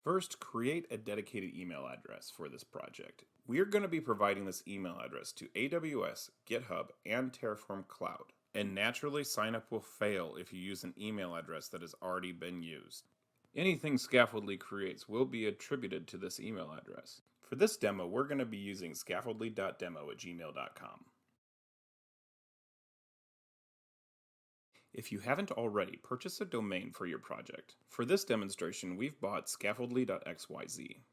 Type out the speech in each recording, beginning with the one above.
First, create a dedicated email address for this project. We are going to be providing this email address to AWS, GitHub, and Terraform Cloud. And naturally, sign up will fail if you use an email address that has already been used. Anything Scaffoldly creates will be attributed to this email address. For this demo, we're going to be using scaffoldly.demo@gmail.com. If you haven't already, purchase a domain for your project. For this demonstration, we've bought scaffoldly.xyz.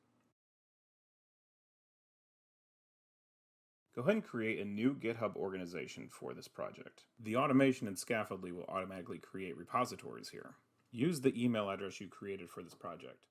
Go ahead and create a new GitHub organization for this project. The automation in Scaffoldly will automatically create repositories here. Use the email address you created for this project.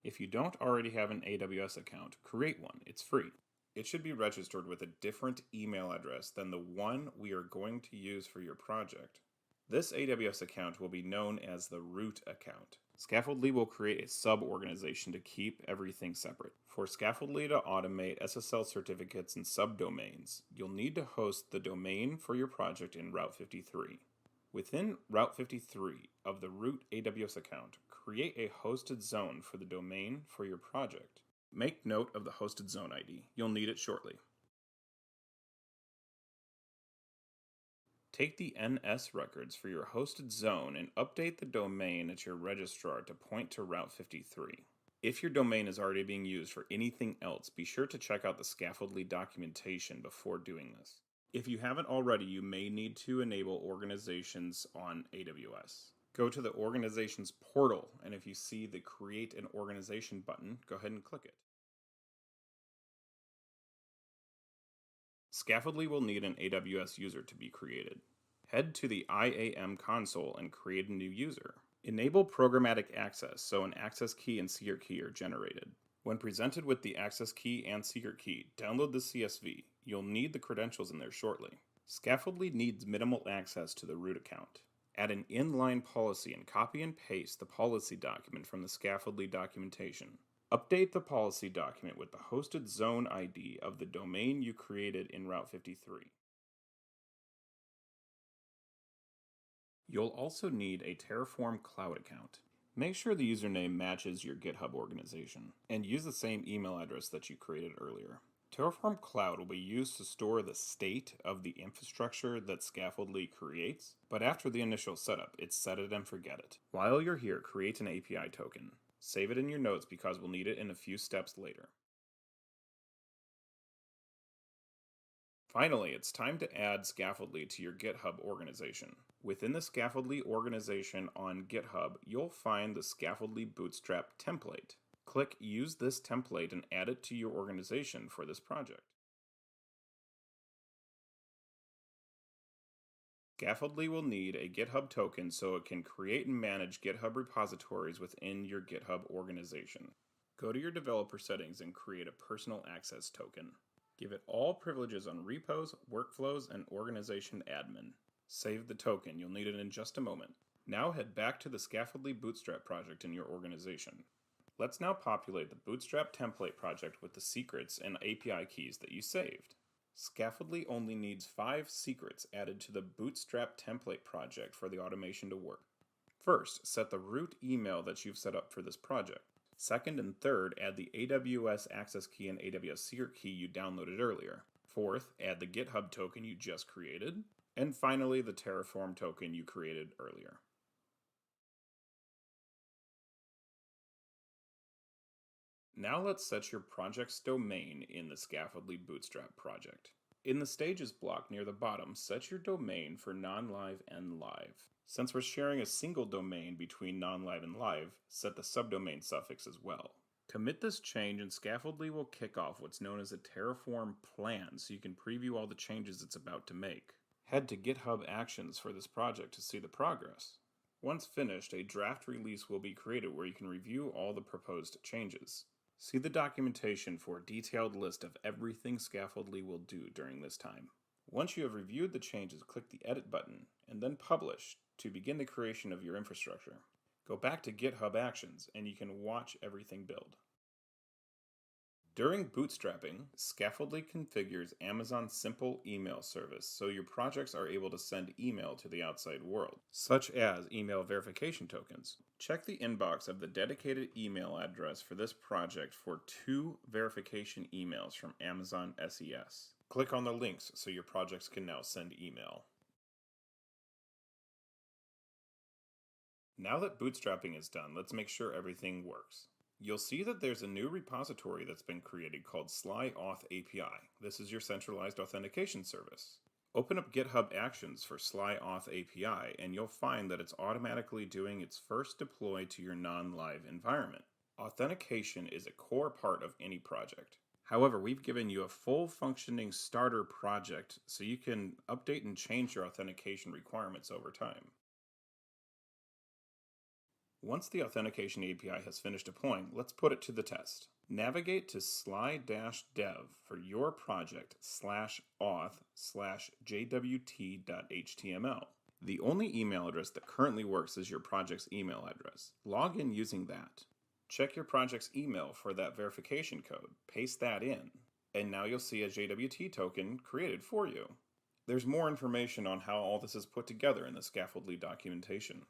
If you don't already have an AWS account, create one. It's free. It should be registered with a different email address than the one we are going to use for your project. This AWS account will be known as the root account. Scaffoldly will create a sub-organization to keep everything separate. For Scaffoldly to automate SSL certificates and subdomains, you'll need to host the domain for your project in Route 53. Within Route 53 of the root AWS account, create a hosted zone for the domain for your project. Make note of the hosted zone ID. You'll need it shortly. Take the NS records for your hosted zone and update the domain at your registrar to point to Route 53. If your domain is already being used for anything else, be sure to check out the Scaffoldly documentation before doing this. If you haven't already, you may need to enable organizations on AWS. Go to the organizations portal, and if you see the Create an Organization button, go ahead and click it. Scaffoldly will need an AWS user to be created. Head to the IAM console and create a new user. Enable programmatic access so an access key and secret key are generated. When presented with the access key and secret key, download the CSV. You'll need the credentials in there shortly. Scaffoldly needs minimal access to the root account. Add an inline policy and copy and paste the policy document from the Scaffoldly documentation. Update the policy document with the hosted zone ID of the domain you created in Route 53. You'll also need a Terraform Cloud account. Make sure the username matches your GitHub organization, and use the same email address that you created earlier. Terraform Cloud will be used to store the state of the infrastructure that Scaffoldly creates, but after the initial setup, it's set it and forget it. While you're here, create an API token. Save it in your notes because we'll need it in a few steps later. Finally, it's time to add Scaffoldly to your GitHub organization. Within the Scaffoldly organization on GitHub, you'll find the Scaffoldly Bootstrap template. Click Use this template and add it to your organization for this project. Scaffoldly will need a GitHub token so it can create and manage GitHub repositories within your GitHub organization. Go to your developer settings and create a personal access token. Give it all privileges on repos, workflows, and organization admin. Save the token, you'll need it in just a moment. Now head back to the Scaffoldly Bootstrap project in your organization. Let's now populate the Bootstrap template project with the secrets and API keys that you saved. Scaffoldly only needs 5 secrets added to the Bootstrap template project for the automation to work. First, set the root email that you've set up for this project. Second and third, add the AWS access key and AWS secret key you downloaded earlier. Fourth, add the GitHub token you just created. And finally, the Terraform token you created earlier. Now let's set your project's domain in the Scaffoldly Bootstrap project. In the Stages block near the bottom, set your domain for non-live and live. Since we're sharing a single domain between non-live and live, set the subdomain suffix as well. Commit this change and Scaffoldly will kick off what's known as a Terraform plan so you can preview all the changes it's about to make. Head to GitHub Actions for this project to see the progress. Once finished, a draft release will be created where you can review all the proposed changes. See the documentation for a detailed list of everything Scaffoldly will do during this time. Once you have reviewed the changes, click the Edit button, and then Publish to begin the creation of your infrastructure. Go back to GitHub Actions, and you can watch everything build. During bootstrapping, Scaffoldly configures Amazon's simple email service so your projects are able to send email to the outside world, such as email verification tokens. Check the inbox of the dedicated email address for this project for 2 verification emails from Amazon SES. Click on the links so your projects can now send email. Now that bootstrapping is done, let's make sure everything works. You'll see that there's a new repository that's been created called SlyAuth API. This is your centralized authentication service. Open up GitHub Actions for SlyAuth API and you'll find that it's automatically doing its first deploy to your non-live environment. Authentication is a core part of any project. However, we've given you a full functioning starter project so you can update and change your authentication requirements over time. Once the authentication API has finished deploying, let's put it to the test. Navigate to sly-dev for your project /auth/jwt.html. The only email address that currently works is your project's email address. Log in using that. Check your project's email for that verification code. Paste that in. And now you'll see a JWT token created for you. There's more information on how all this is put together in the Scaffoldly documentation.